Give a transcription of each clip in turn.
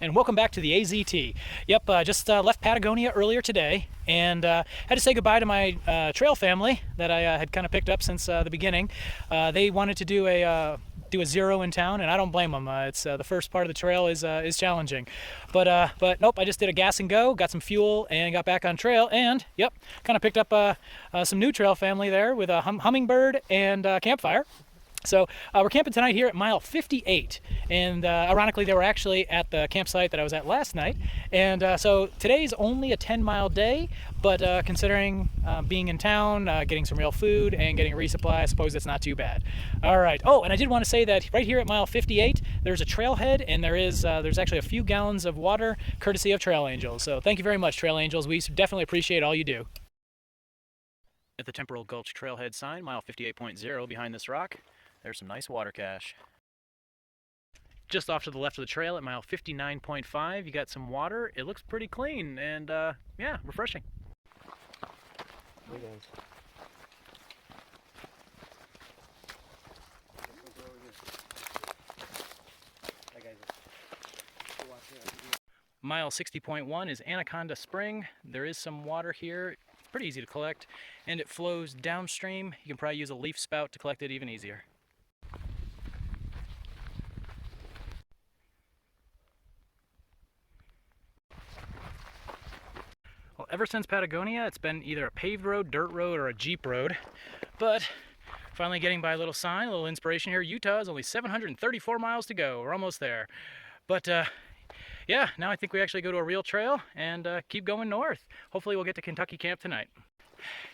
and welcome back to the AZT. Yep, just left Patagonia earlier today, and had to say goodbye to my trail family that I had kind of picked up since the beginning. They wanted to do a zero in town, and I don't blame them. It's the first part of the trail is challenging, but nope. I just did a gas and go, got some fuel, and got back on trail. And yep, kind of picked up some new trail family there with a hummingbird and campfire. So we're camping tonight here at mile 58, and ironically they were actually at the campsite that I was at last night, and so today's only a 10-mile day, but considering being in town, getting some real food, and getting a resupply, I suppose it's not too bad. All right. Oh, and I did want to say that right here at mile 58, there's a trailhead, and there's actually a few gallons of water courtesy of Trail Angels. So thank you very much, Trail Angels. We definitely appreciate all you do. At the Temporal Gulch Trailhead sign, mile 58.0 behind this rock, there's some nice water cache. Just off to the left of the trail at mile 59.5, you got some water. It looks pretty clean and yeah, refreshing. Hey guys. Mile 60.1 is Anaconda Spring. There is some water here. It's pretty easy to collect, and it flows downstream. You can probably use a leaf spout to collect it even easier. Well, ever since Patagonia, it's been either a paved road, dirt road, or a Jeep road. But finally getting by a little sign, a little inspiration here. Utah is only 734 miles to go. We're almost there. But yeah, now I think we actually go to a real trail and keep going north. Hopefully we'll get to Kentucky Camp tonight.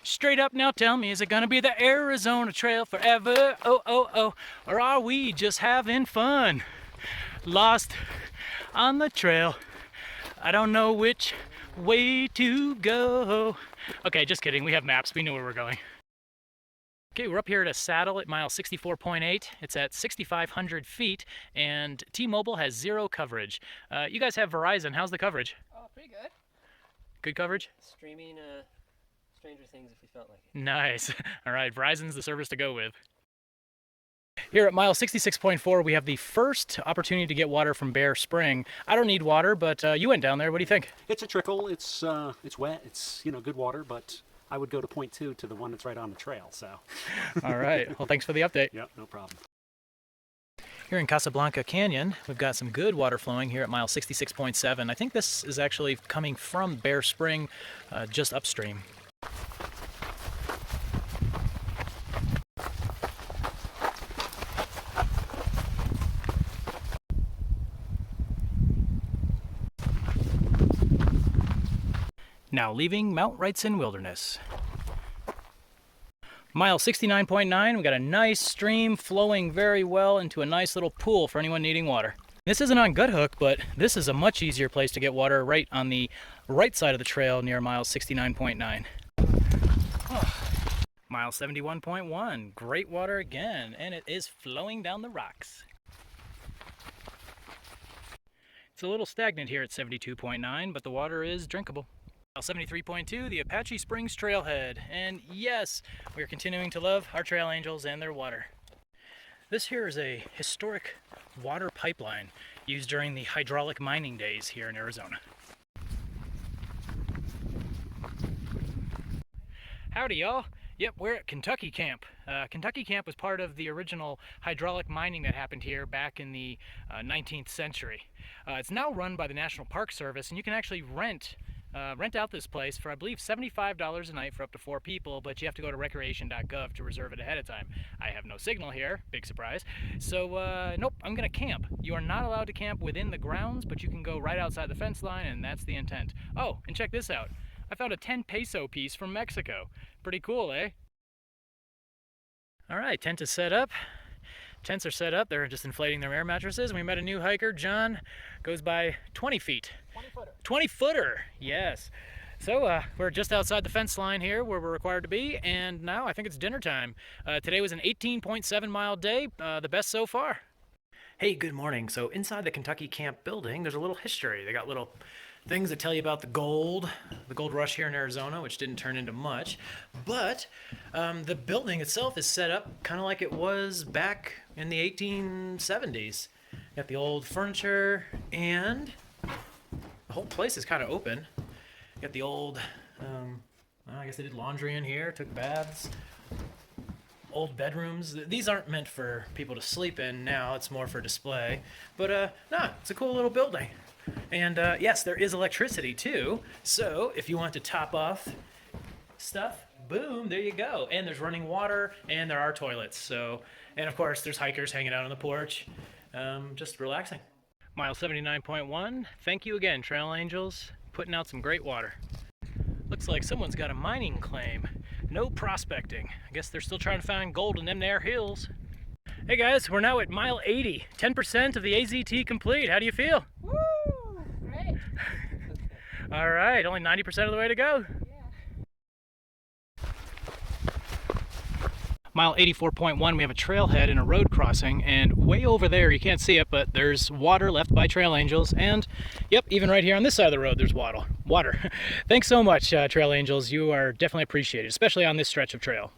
Straight up now, tell me, is it gonna be the Arizona Trail forever? Oh, oh, oh. Or are we just having fun? Lost on the trail. I don't know which way to go. Okay, just kidding. We have maps. We know where we're going. Okay, we're up here at a saddle at mile 64.8. It's at 6,500 feet, and T-Mobile has zero coverage. You guys have Verizon. How's the coverage? Oh, pretty good. Good coverage? Streaming Stranger Things if we felt like it. Nice. All right, Verizon's the service to go with. Here at mile 66.4, we have the first opportunity to get water from Bear Spring. I don't need water, but you went down there. What do you think? It's a trickle. It's wet. It's good water, but I would go to point 2 to the one that's right on the trail. So. All right. Well, thanks for the update. Yep, no problem. Here in Casablanca Canyon, we've got some good water flowing here at mile 66.7. I think this is actually coming from Bear Spring, just upstream. Now leaving Mount Wrightson Wilderness. Mile 69.9, we got a nice stream flowing very well into a nice little pool for anyone needing water. This isn't on Guthook, but this is a much easier place to get water right on the right side of the trail near mile 69.9. Mile 71.1, great water again, and it is flowing down the rocks. It's a little stagnant here at 72.9, but the water is drinkable. Mile 73.2, the Apache Springs Trailhead, and yes, we are continuing to love our Trail Angels and their water. This here is a historic water pipeline used during the hydraulic mining days here in Arizona. Howdy y'all. Yep, we're at Kentucky Camp. Kentucky Camp was part of the original hydraulic mining that happened here back in the 19th century. It's now run by the National Park Service, and you can actually rent out this place for, I believe, $75 a night for up to 4 people, but you have to go to recreation.gov to reserve it ahead of time. I have no signal here, big surprise. So, nope, I'm gonna camp. You are not allowed to camp within the grounds, but you can go right outside the fence line, and that's the intent. Oh, and check this out. I found a 10 peso piece from Mexico. Pretty cool, eh? All right, tent is set up. Tents are set up. They're just inflating their air mattresses. And we met a new hiker, John, goes by 20 feet. 20-footer. 20-footer, yes. So we're just outside the fence line here where we're required to be, and now I think it's dinner time. Today was an 18.7 mile day, the best so far. Hey, good morning. So inside the Kentucky Camp building, there's a little history. They got little things that tell you about the gold rush here in Arizona, which didn't turn into much. But the building itself is set up kind of like it was back in the 1870s. Got the old furniture, and the whole place is kind of open. Got the old, I guess they did laundry in here, took baths. Old bedrooms. These aren't meant for people to sleep in now. It's more for display. But no, it's a cool little building. And yes, there is electricity too. So if you want to top off stuff, boom, there you go. And there's running water, and there are toilets. So, and of course, there's hikers hanging out on the porch, just relaxing. Mile 79.1. Thank you again, Trail Angels, putting out some great water. Looks like someone's got a mining claim. No prospecting. I guess they're still trying to find gold in them there hills. Hey guys, we're now at mile 80. 10% of the AZT complete. How do you feel? Woo! Great. All right, only 90% of the way to go. Mile 84.1, we have a trailhead and a road crossing, and way over there, you can't see it, but there's water left by Trail Angels, and yep, even right here on this side of the road, there's water. Thanks so much, Trail Angels. You are definitely appreciated, especially on this stretch of trail.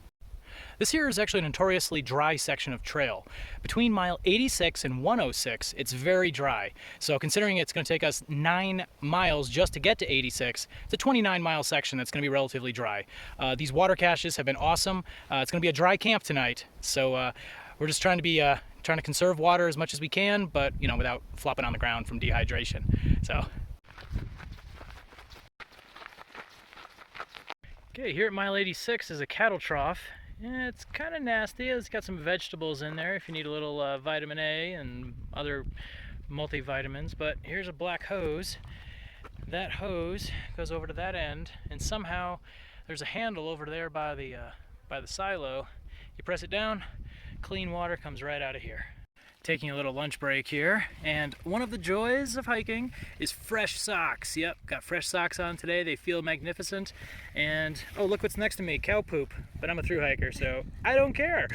This here is actually a notoriously dry section of trail. Between mile 86 and 106, it's very dry. So considering it's going to take us 9 miles just to get to 86, it's a 29-mile section that's going to be relatively dry. These water caches have been awesome. It's going to be a dry camp tonight, so we're just trying to conserve water as much as we can, but you know, without flopping on the ground from dehydration. So. Okay, here at mile 86 is a cattle trough. Yeah, it's kind of nasty. It's got some vegetables in there if you need a little vitamin A and other multivitamins. But here's a black hose. That hose goes over to that end, and somehow there's a handle over there by the silo. You press it down, clean water comes right out of here. Taking a little lunch break here, and one of the joys of hiking is fresh socks. Yep, got fresh socks on today. They feel magnificent. And oh, look what's next to me, cow poop. But I'm a thru hiker, so I don't care.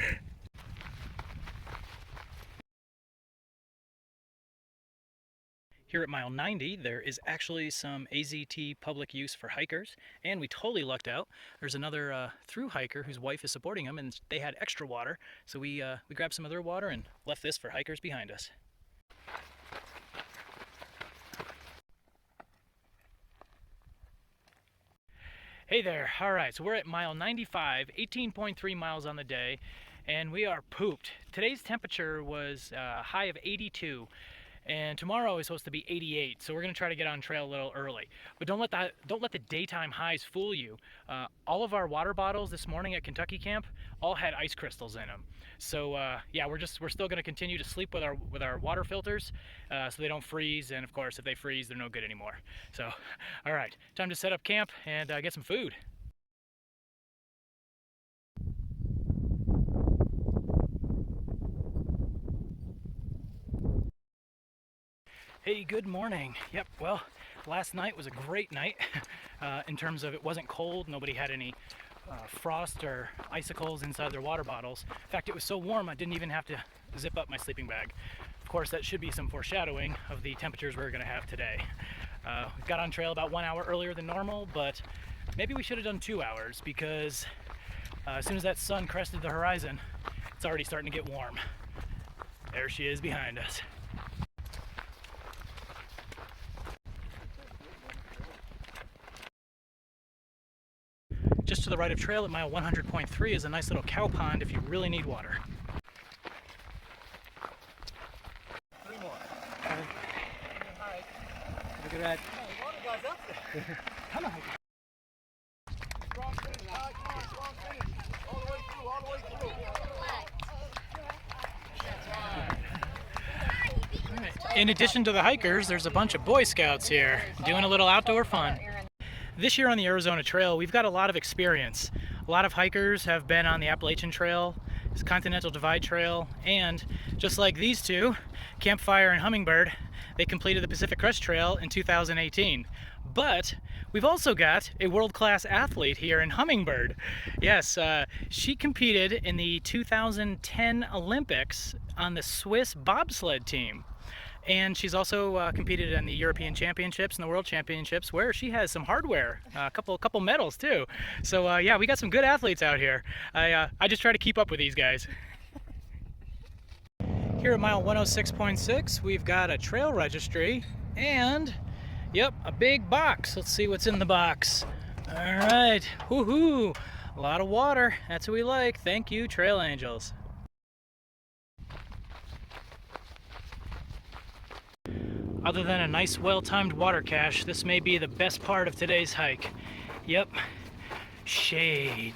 Here at mile 90, there is actually some AZT public use for hikers, and we totally lucked out. There's another thru hiker whose wife is supporting him, and they had extra water, so we grabbed some of their water and left this for hikers behind us. Hey there, all right, so we're at mile 95, 18.3 miles on the day, and we are pooped. Today's temperature was a high of 82. And tomorrow is supposed to be 88, so we're going to try to get on trail a little early. But don't let the daytime highs fool you. All of our water bottles this morning at Kentucky Camp all had ice crystals in them. So yeah, we're still going to continue to sleep with our water filters so they don't freeze. And of course, if they freeze, they're no good anymore. So, all right, time to set up camp and get some food. Hey, good morning. Yep, well, last night was a great night in terms of it wasn't cold. Nobody had any frost or icicles inside their water bottles. In fact, it was so warm I didn't even have to zip up my sleeping bag. Of course, that should be some foreshadowing of the temperatures we're going to have today. We got on trail about 1 hour earlier than normal, but maybe we should have done 2 hours because as soon as that sun crested the horizon, it's already starting to get warm. There she is behind us. Just to the right of trail at mile 100.3 is a nice little cow pond if you really need water. 3 more. Look at that. The water guy's up there. Come on. Strong finish, Ty. Come on, strong finish. All the way through, all the way through. All right. In addition to the hikers, there's a bunch of Boy Scouts here doing a little outdoor fun. This year on the Arizona Trail, we've got a lot of experience. A lot of hikers have been on the Appalachian Trail, Continental Divide Trail, and just like these two, Campfire and Hummingbird, they completed the Pacific Crest Trail in 2018. But we've also got a world-class athlete here in Hummingbird. Yes, she competed in the 2010 Olympics on the Swiss bobsled team. And she's also competed in the European Championships and the World Championships, where she has some hardware, a couple medals too. So yeah, we got some good athletes out here. I just try to keep up with these guys. Here at mile 106.6, we've got a trail registry, and Yep, a big box. Let's see what's in the box. All right, woohoo! A lot of water. That's what we like. Thank you, Trail Angels. Other than a nice, well-timed water cache, this may be the best part of today's hike. Yep, shade.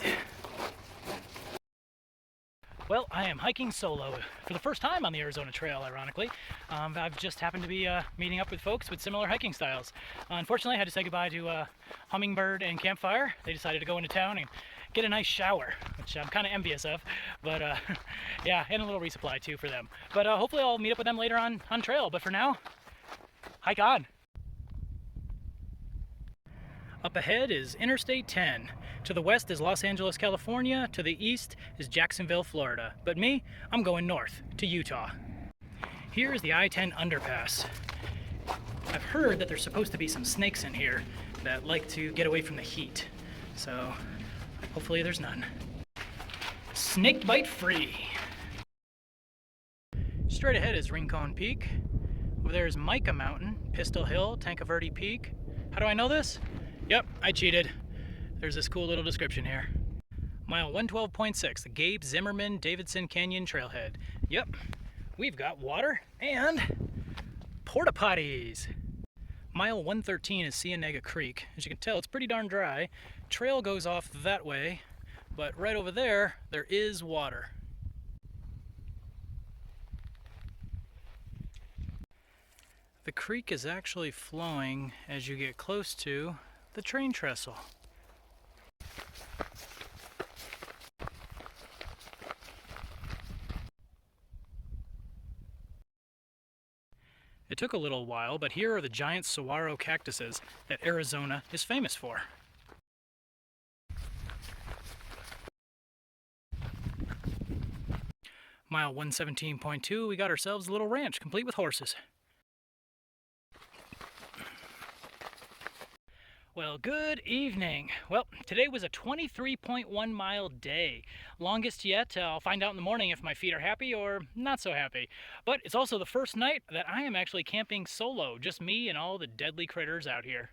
Well, I am hiking solo for the first time on the Arizona Trail, ironically. I've just happened to be meeting up with folks with similar hiking styles. Unfortunately, I had to say goodbye to Hummingbird and Campfire. They decided to go into town and get a nice shower, which I'm kind of envious of. But yeah, and a little resupply too for them. But hopefully I'll meet up with them later on trail. But for now, hike on. Up ahead is Interstate 10. To the west is Los Angeles, California. To the east is Jacksonville, Florida. But me, I'm going north to Utah. Here is the I-10 underpass. I've heard that there's supposed to be some snakes in here that like to get away from the heat. So hopefully there's none. Snake bite free. Straight ahead is Rincon Peak. Over there is Mica Mountain, Pistol Hill, Tanque Verde Peak. How do I know this? Yep, I cheated. There's this cool little description here. Mile 112.6, the Gabe Zimmerman Davidson Canyon Trailhead. Yep, we've got water and porta potties. Mile 113 is Cienega Creek. As you can tell, it's pretty darn dry. Trail goes off that way, but right over there, there is water. The creek is actually flowing as you get close to the train trestle. It took a little while, but here are the giant saguaro cactuses that Arizona is famous for. Mile 117.2, we got ourselves a little ranch complete with horses. Well, good evening. Well, today was a 23.1 mile day. Longest yet. I'll find out in the morning if my feet are happy or not so happy. But it's also the first night that I am actually camping solo, just me and all the deadly critters out here.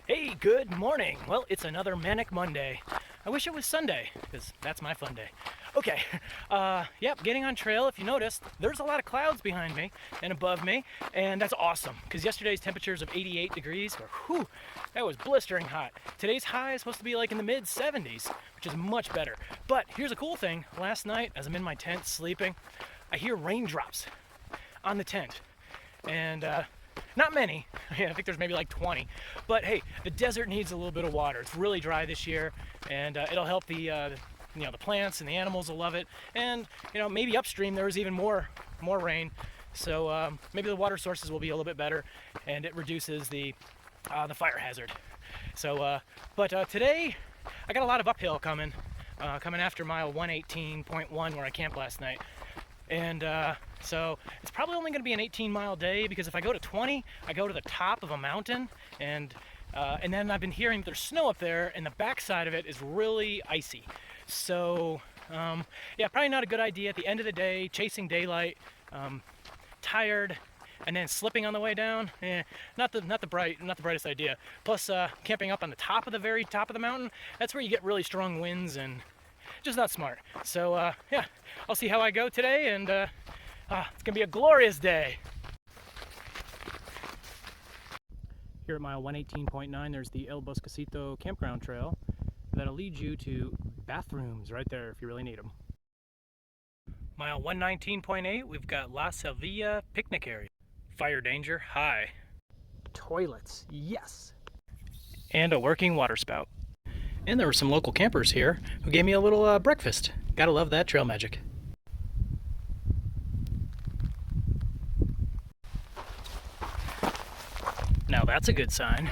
Hey, good morning. Well, it's another manic Monday. I wish it was Sunday, because that's my fun day. Okay, yep, getting on trail. If you noticed, there's a lot of clouds behind me and above me, and that's awesome, because yesterday's temperatures of 88 degrees were, whew, that was blistering hot. Today's high is supposed to be like in the mid 70s, which is much better. But here's a cool thing. Last night, as I'm in my tent sleeping, I hear raindrops on the tent, and not many. I think there's maybe like 20. But hey, the desert needs a little bit of water. It's really dry this year, and it'll help the plants and the animals will love it. And maybe upstream there was even more rain, so maybe the water sources will be a little bit better, and it reduces the fire hazard. So, but today I got a lot of uphill coming after mile 118.1 where I camped last night. And so it's probably only going to be an 18-mile day, because if I go to 20, I go to the top of a mountain, and then I've been hearing there's snow up there, and the backside of it is really icy. So yeah, probably not a good idea at the end of the day, chasing daylight, tired, and then slipping on the way down. Not the brightest idea. Plus, camping up on the top of the very top of the mountain, that's where you get really strong winds and just not smart. So yeah, I'll see how I go today, and it's gonna be a glorious day. Here at mile 118.9, there's the El Bosquecito campground trail that'll lead you to bathrooms right there if you really need them. Mile 119.8, we've got La Sevilla picnic area. Fire danger high. Toilets, yes. And a working water spout. And there were some local campers here who gave me a little breakfast. Gotta love that trail magic. Now that's a good sign.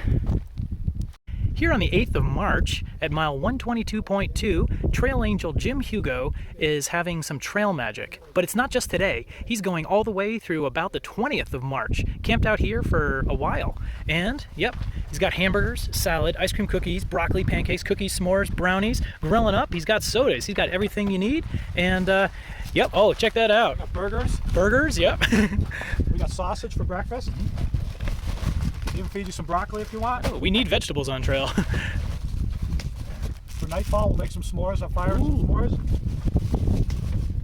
Here on the 8th of March, at mile 122.2, Trail Angel Jim Hugo is having some trail magic. But it's not just today. He's going all the way through about the 20th of March. Camped out here for a while. And, yep, he's got hamburgers, salad, ice cream cookies, broccoli, pancakes, cookies, s'mores, brownies, grilling up. He's got sodas. He's got everything you need. And, yep, oh, check that out. We got burgers. Burgers, yep. We got sausage for breakfast. Even feed you some broccoli if you want. Oh, we need vegetables on trail. For nightfall, we'll make some s'mores. I'll fire some s'mores.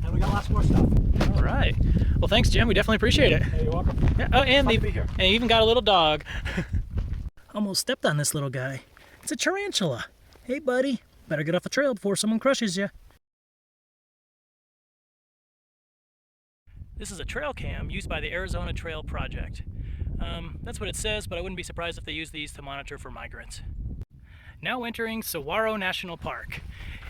And we got lots more stuff. All right. Well, thanks, Jim. We definitely appreciate it. Hey, you're welcome. Yeah. Oh, and Fun they to be here. and you even got a little dog. Almost stepped on this little guy. It's a tarantula. Hey, buddy. Better get off the trail before someone crushes you. This is a trail cam used by the Arizona Trail Project. That's what it says, but I wouldn't be surprised if they use these to monitor for migrants. Now entering Saguaro National Park.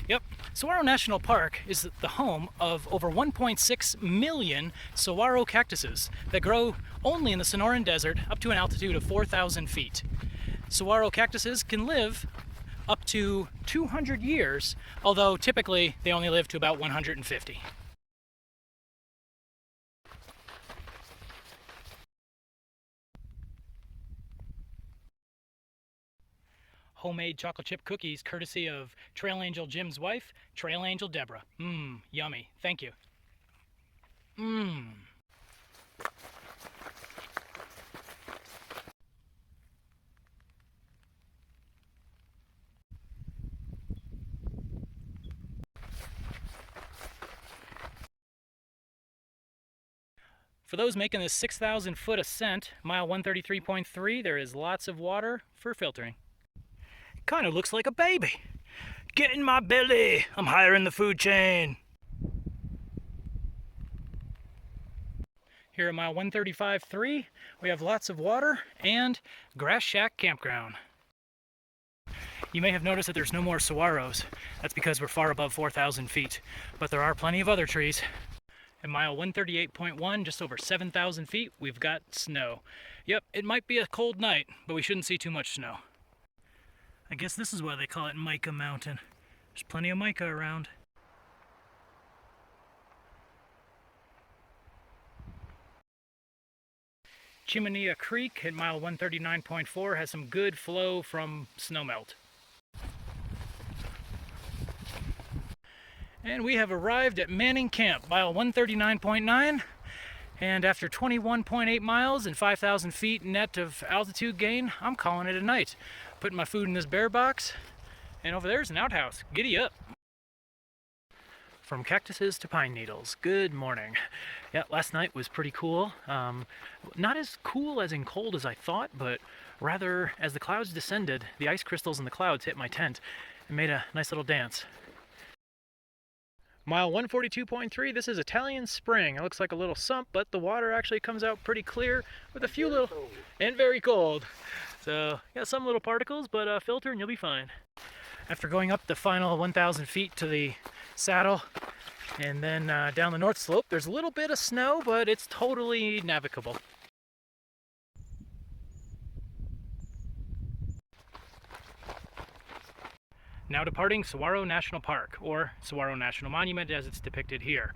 Yep, Saguaro National Park is the home of over 1.6 million saguaro cactuses that grow only in the Sonoran Desert up to an altitude of 4,000 feet. Saguaro cactuses can live up to 200 years, although typically they only live to about 150. Homemade chocolate chip cookies courtesy of Trail Angel Jim's wife, Trail Angel Deborah. Mmm, yummy. Thank you. Mmm. For those making this 6,000 foot ascent, mile 133.3, there is lots of water for filtering. Kind of looks like a baby. Get in my belly. I'm higher in the food chain. Here at mile 135.3, we have lots of water and Grass Shack Campground. You may have noticed that there's no more saguaros. That's because we're far above 4,000 feet, but there are plenty of other trees. At mile 138.1, just over 7,000 feet, we've got snow. Yep, it might be a cold night, but we shouldn't see too much snow. I guess this is why they call it Mica Mountain. There's plenty of mica around. Chimenea Creek at mile 139.4 has some good flow from snowmelt. And we have arrived at Manning Camp, mile 139.9. And after 21.8 miles and 5,000 feet net of altitude gain, I'm calling it a night. Putting my food in this bear box, and over there's an outhouse. Giddy up. From cactuses to pine needles, good morning. Yeah, last night was pretty cool. Not as cool as in cold as I thought, but rather as the clouds descended, the ice crystals in the clouds hit my tent and made a nice little dance. Mile 142.3, this is Italian Spring. It looks like a little sump, but the water actually comes out pretty clear with a few little, and very cold. So, got some little particles, but filter and you'll be fine. After going up the final 1,000 feet to the saddle, and then down the north slope, there's a little bit of snow, but it's totally navigable. Now departing Saguaro National Park, or Saguaro National Monument as it's depicted here.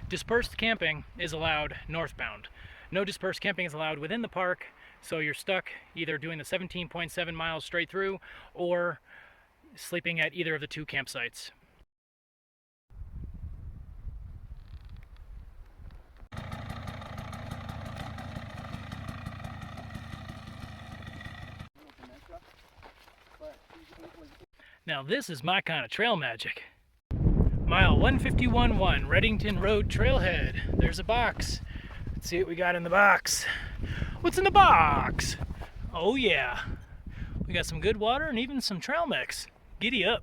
Dispersed camping is allowed northbound. No dispersed camping is allowed within the park, so you're stuck either doing the 17.7 miles straight through or sleeping at either of the two campsites. Now this is my kind of trail magic. Mile 151.1, Reddington Road Trailhead. There's a box. Let's see what we got in the box. What's in the box? Oh yeah, we got some good water and even some trail mix. Giddy up.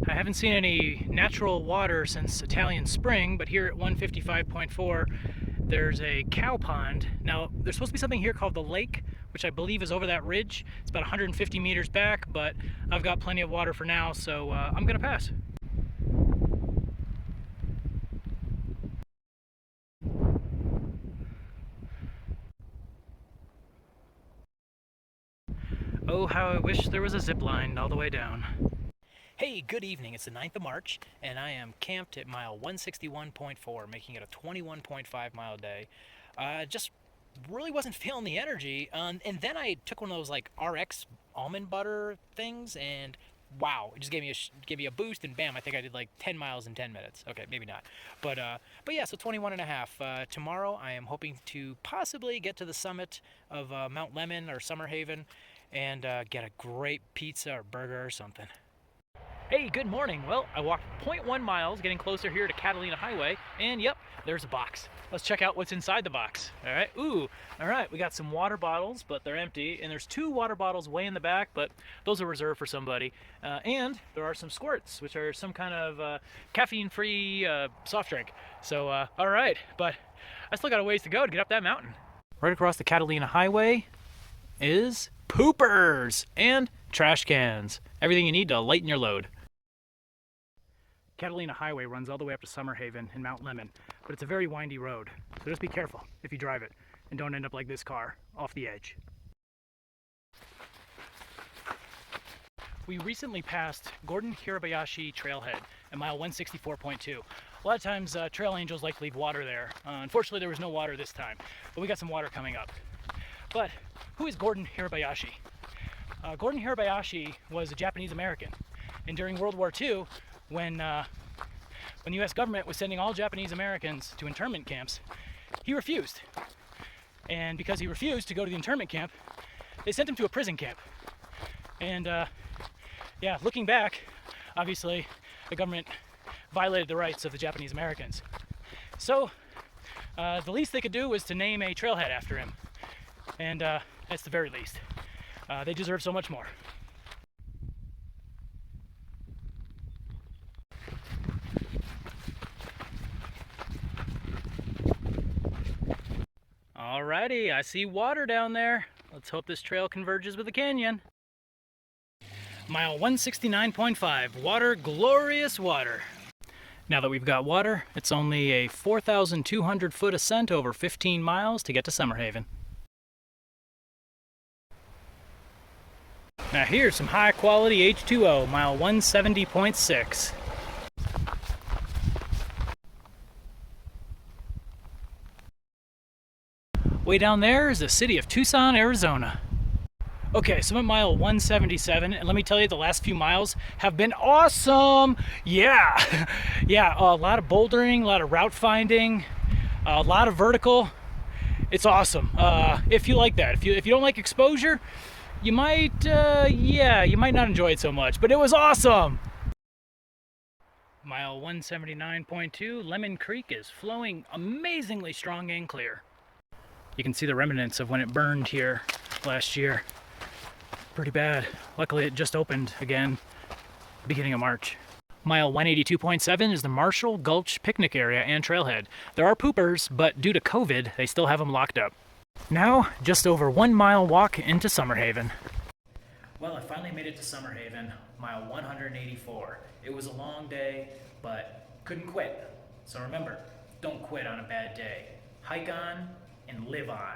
I haven't seen any natural water since Italian Spring, but here at 155.4, there's a cow pond. Now, there's supposed to be something here called the lake, which I believe is over that ridge. It's about 150 meters back, but I've got plenty of water for now, so I'm gonna pass. Oh, how I wish there was a zip line all the way down. Hey, good evening. It's the 9th of March, and I am camped at mile 161.4, making it a 21.5 mile day. Just really wasn't feeling the energy, and then I took one of those like RX almond butter things, and wow, it just gave me a boost, and bam, I think I did like 10 miles in 10 minutes. Okay, maybe not, but yeah, so 21 and a half. Tomorrow I am hoping to possibly get to the summit of Mount Lemmon or Summerhaven and get a great pizza or burger or something. Hey, good morning. Well, I walked 0.1 miles getting closer here to Catalina Highway, and yep, there's a box. Let's check out what's inside the box. All right, ooh, all right, we got some water bottles, but they're empty, and there's 2 water bottles way in the back, but those are reserved for somebody. And there are some squirts, which are some kind of caffeine-free soft drink. So, all right, but I still got a ways to go to get up that mountain. Right across the Catalina Highway is poopers and trash cans. Everything you need to lighten your load. Catalina Highway runs all the way up to Summerhaven in Mount Lemmon, but it's a very windy road, so just be careful if you drive it and don't end up like this car, off the edge. We recently passed Gordon Hirabayashi Trailhead at mile 164.2. A lot of times trail angels like to leave water there. Unfortunately, there was no water this time, but we got some water coming up. But who is Gordon Hirabayashi? Gordon Hirabayashi was a Japanese American, and during World War II, when the U.S. government was sending all Japanese Americans to internment camps, he refused. And because he refused to go to the internment camp, they sent him to a prison camp. And yeah, looking back, obviously the government violated the rights of the Japanese Americans. So the least they could do was to name a trailhead after him. And that's the very least. They deserve so much more. Alrighty, I see water down there. Let's hope this trail converges with the canyon. Mile 169.5, water, glorious water. Now that we've got water, it's only a 4,200 foot ascent over 15 miles to get to Summerhaven. Now here's some high quality H2O, mile 170.6. Way down there is the city of Tucson, Arizona. Okay, so I'm at mile 177, and let me tell you, the last few miles have been awesome! Yeah! Yeah, a lot of bouldering, a lot of route finding, a lot of vertical. It's awesome. If you like that. If you don't like exposure, you might, yeah, you might not enjoy it so much, but it was awesome! Mile 179.2, Lemon Creek is flowing amazingly strong and clear. You can see the remnants of when it burned here last year. Pretty bad. Luckily it just opened again, beginning of March. Mile 182.7 is the Marshall Gulch picnic area and trailhead. There are poopers, but due to COVID, they still have them locked up. Now, just over 1 mile walk into Summerhaven. Well, I finally made it to Summerhaven, mile 184. It was a long day, but couldn't quit. So remember, don't quit on a bad day. Hike on and live on.